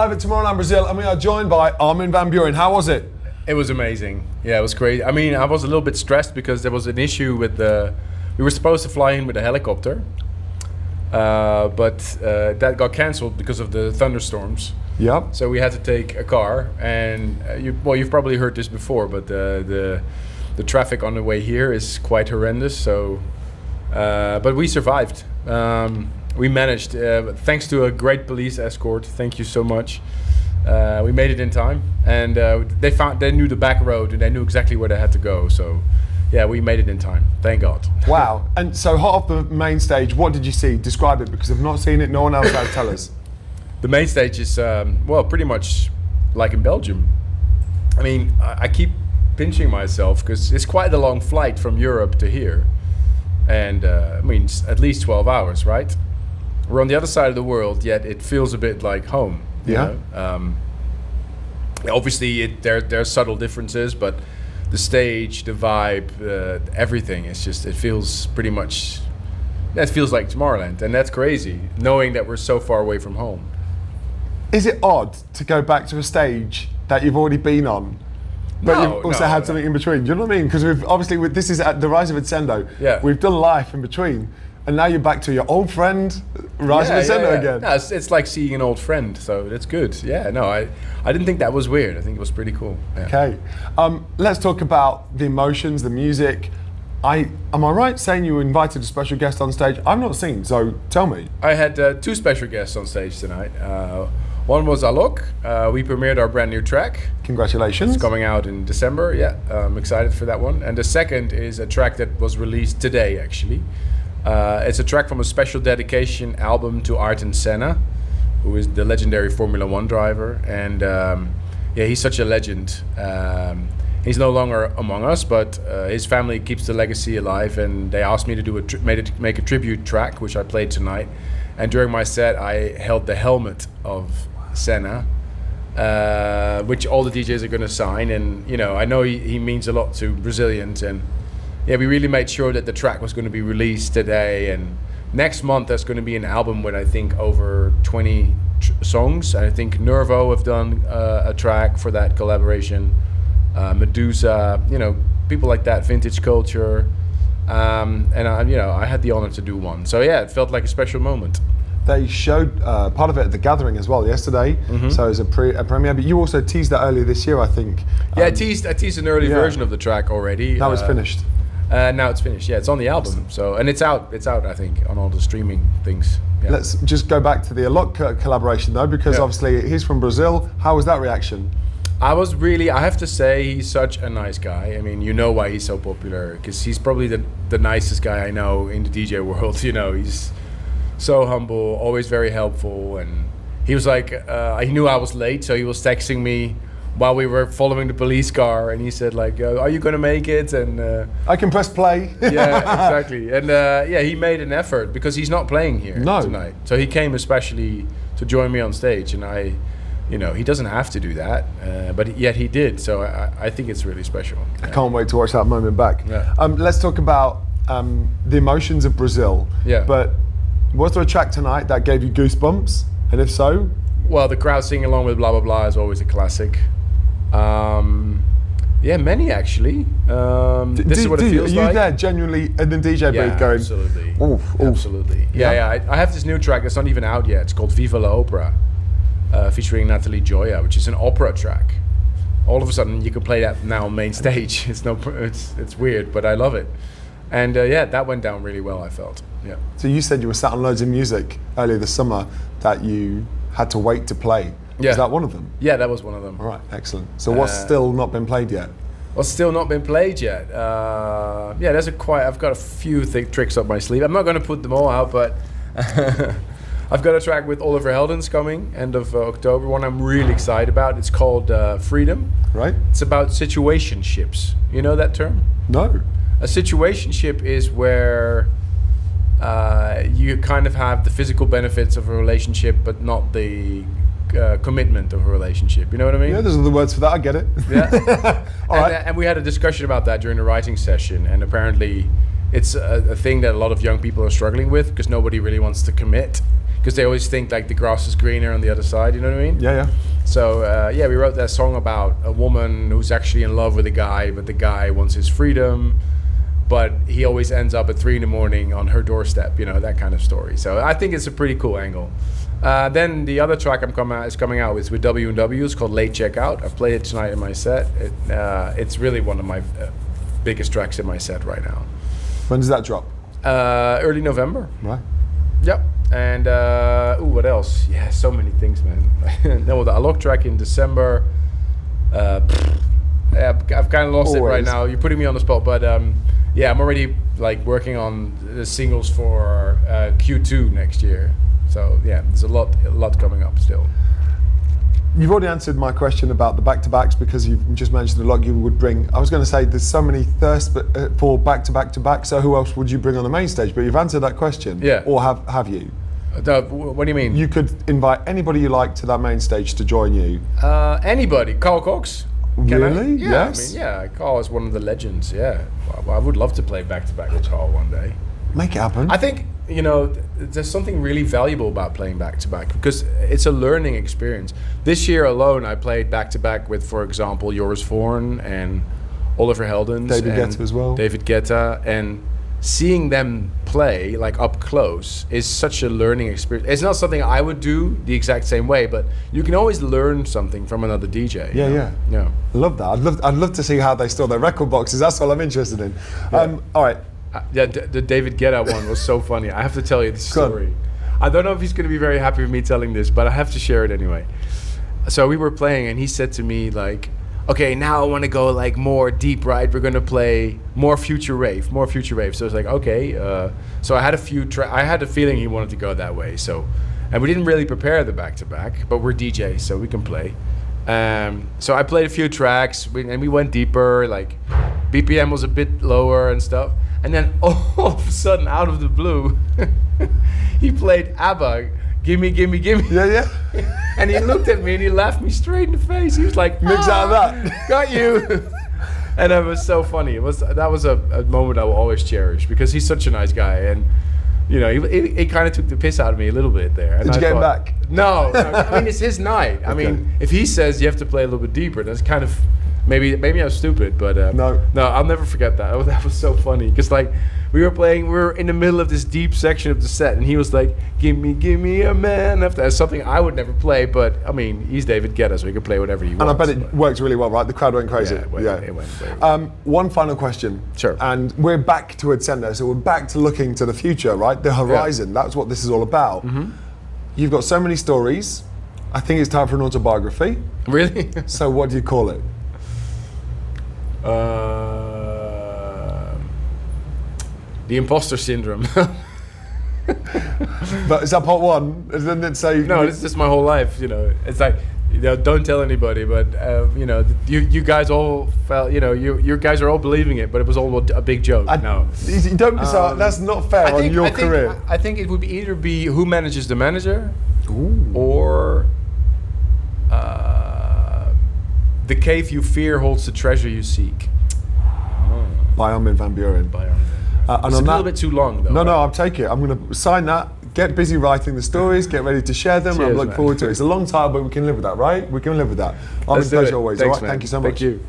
live at Tomorrowland Brazil, and we are joined by Armin van Buuren. How was it? It was amazing. Yeah, it was great. I mean, I was a little bit stressed because there was an issue with we were supposed to fly in with a helicopter, but that got cancelled because of the thunderstorms. Yep. So we had to take a car, and you've probably heard this before, but the traffic on the way here is quite horrendous. So, but we survived. We managed, thanks to a great police escort. Thank you so much. We made it in time, and they knew the back road, and they knew exactly where they had to go. So, yeah, we made it in time. Thank God. Wow! And so, hot off the main stage, what did you see? Describe it, because I've not seen it. No one else has to tell us. The main stage is pretty much like in Belgium. I mean, I keep pinching myself because it's quite a long flight from Europe to here, and I mean, it's at least 12 hours, right? We're on the other side of the world, yet it feels a bit like home. Yeah. Obviously, there are subtle differences, but the stage, the vibe, everything, it feels pretty much. That feels like Tomorrowland, and that's crazy, knowing that we're so far away from home. Is it odd to go back to a stage that you've already been on, but you've also had something in between? Do you know what I mean? Because this is at the Rise of Ascendo. Yeah. We've done life in between. And now you're back to your old friend, Rise of Ascendo again. No, it's like seeing an old friend, so that's good. Yeah, no, I didn't think that was weird. I think it was pretty cool. Yeah. Okay, let's talk about the emotions, the music. Am I right saying you invited a special guest on stage? I've not seen, so tell me. I had two special guests on stage tonight. One was AdamK. We premiered our brand new track. Congratulations. It's coming out in December. Yeah, I'm excited for that one. And the second is a track that was released today, actually. It's a track from a special dedication album to Ayrton Senna, who is the legendary Formula 1 driver. And he's such a legend. He's no longer among us, but his family keeps the legacy alive. And they asked me to do make a tribute track, which I played tonight. And during my set, I held the helmet of Senna, which all the DJs are going to sign. And I know he means a lot to Brazilians, and yeah, we really made sure that the track was going to be released today, and next month there's going to be an album with I think over 20 songs. I think Nervo have done a track for that collaboration, Medusa, people like that, Vintage Culture, and I had the honor to do one. So yeah, it felt like a special moment. They showed part of it at the Gathering as well yesterday, so it was a premiere. But you also teased that earlier this year, I think. Yeah, I teased an early version of the track already. Now it's finished. Now it's finished. Yeah, it's on the album. So, and it's out. I think on all the streaming things. Yeah. Let's just go back to the AdamK collaboration though, because obviously he's from Brazil. How was that reaction? I have to say, he's such a nice guy. I mean, you know why he's so popular, because he's probably the nicest guy I know in the DJ world. He's so humble, always very helpful, and he was like, he knew I was late, so he was texting me while we were following the police car, and he said like, are you gonna make it? And I can press play. Yeah, exactly. And he made an effort because he's not playing here tonight, so he came especially to join me on stage, and he doesn't have to do that, but yet he did. So I think it's really special. I can't wait to watch that moment back. Yeah. Let's talk about the emotions of Brazil. Yeah. But was there a track tonight that gave you goosebumps? And if so? Well, the crowd singing along with Blah Blah Blah is always a classic. Many actually. This is what it feels like. Are you there genuinely in the DJ booth going? Absolutely. Oof. Absolutely. Yeah. I have this new track that's not even out yet. It's called Viva la Opera, featuring Natalie Gioia, which is an opera track. All of a sudden, you can play that now on main stage. It's weird, but I love it. And that went down really well, I felt. Yeah. So you said you were sat on loads of music earlier this summer that you had to wait to play. Yeah. Is that one of them? Yeah, that was one of them. All right, excellent. So what's still not been played yet? What's still not been played yet? I've got a few tricks up my sleeve. I'm not going to put them all out, but I've got a track with Oliver Heldens coming end of October. One I'm really excited about. It's called Freedom. Right. It's about situationships. You know that term? No. A situationship is where you kind of have the physical benefits of a relationship, but not the commitment of a relationship. You know what I mean? Yeah, those are the words for that. I get it. Yeah. And we had a discussion about that during the writing session, and apparently it's a thing that a lot of young people are struggling with because nobody really wants to commit. because they always think like the grass is greener on the other side. You know what I mean? Yeah. So we wrote that song about a woman who's actually in love with a guy, but the guy wants his freedom, but he always ends up at 3 a.m. on her doorstep. That kind of story. So I think it's a pretty cool angle. Then the other track is coming out with W&W. It's called Late Checkout. I played it tonight in my set. It's really one of my biggest tracks in my set right now. When does that drop? Early November. Right. Yep. And what else? Yeah, so many things, man. No, the Alok track in December. I've kind of lost it right now. You're putting me on the spot, but I'm already like working on the singles for Q2 next year. So yeah, there's a lot coming up still. You've already answered my question about the back-to-backs because you've just mentioned a lot you would bring. I was going to say there's so many thirst for back-to-back-to-back, so who else would you bring on the main stage? But you've answered that question. Yeah. Or have you? What do you mean? You could invite anybody you like to that main stage to join you. Anybody. Carl Cox. Really? Yeah, Yes. Carl is one of the legends, yeah. I would love to play back-to-back with Carl one day. Make it happen. I think, there's something really valuable about playing back-to-back because it's a learning experience. This year alone, I played back-to-back with, for example, Joris Voorn and Oliver Heldens. David Guetta as well. David Guetta. And seeing them play, like, up close is such a learning experience. It's not something I would do the exact same way, but you can always learn something from another DJ. Yeah. I love that. I'd love to see how they store their record boxes. That's all I'm interested in. Yeah. All right. The David Guetta one was so funny. I have to tell you this story. I don't know if he's going to be very happy with me telling this, but I have to share it anyway. So we were playing, and he said to me, like, okay, now I want to go like more deep, right? We're going to play more future rave. So it's like, okay. So I had I had a feeling he wanted to go that way. So, and we didn't really prepare the back-to-back, but we're DJs, so we can play. So I played a few tracks, and we went deeper, like BPM was a bit lower and stuff. And then all of a sudden, out of the blue, he played ABBA, Gimme, Gimme, Gimme. Yeah. And he looked at me and he laughed me straight in the face. He was like, mix out of that. Got you. And it was so funny. That was a moment I will always cherish because he's such a nice guy. And, he kind of took the piss out of me a little bit there. And Did you get him back? No. I mean, it's his night. I mean, if he says you have to play a little bit deeper, that's kind of... Maybe I was stupid, but no, I'll never forget that. That was so funny because like we were in the middle of this deep section of the set, and he was like, "Give me a man." After that's something I would never play, but I mean, he's David Guetta, so he can play whatever he wants. And I bet it worked really well, right? The crowd went crazy. Yeah, it went very well. One final question. Sure. And we're back to Edsenda, so we're back to looking to the future, right? The horizon. Yeah. That's what this is all about. Mm-hmm. You've got so many stories. I think it's time for an autobiography. Really? So what do you call it? The imposter syndrome. But is that part one? Isn't it say? No, it's just my whole life. It's like don't tell anybody. But you guys all felt. You guys are all believing it, but it was all a big joke. No, don't. That's not fair on your career. I think it would either be who manages the manager, or. The cave you fear holds the treasure you seek. By Armin van Buuren. It's a little bit too long, though. No, I'll take it. I'm going to sign that, get busy writing the stories, get ready to share them, and I look forward to it. It's a long time, but we can live with that, right? We can live with that. Armin, pleasure always. Thanks, all right, man. thank you so much. Thank you.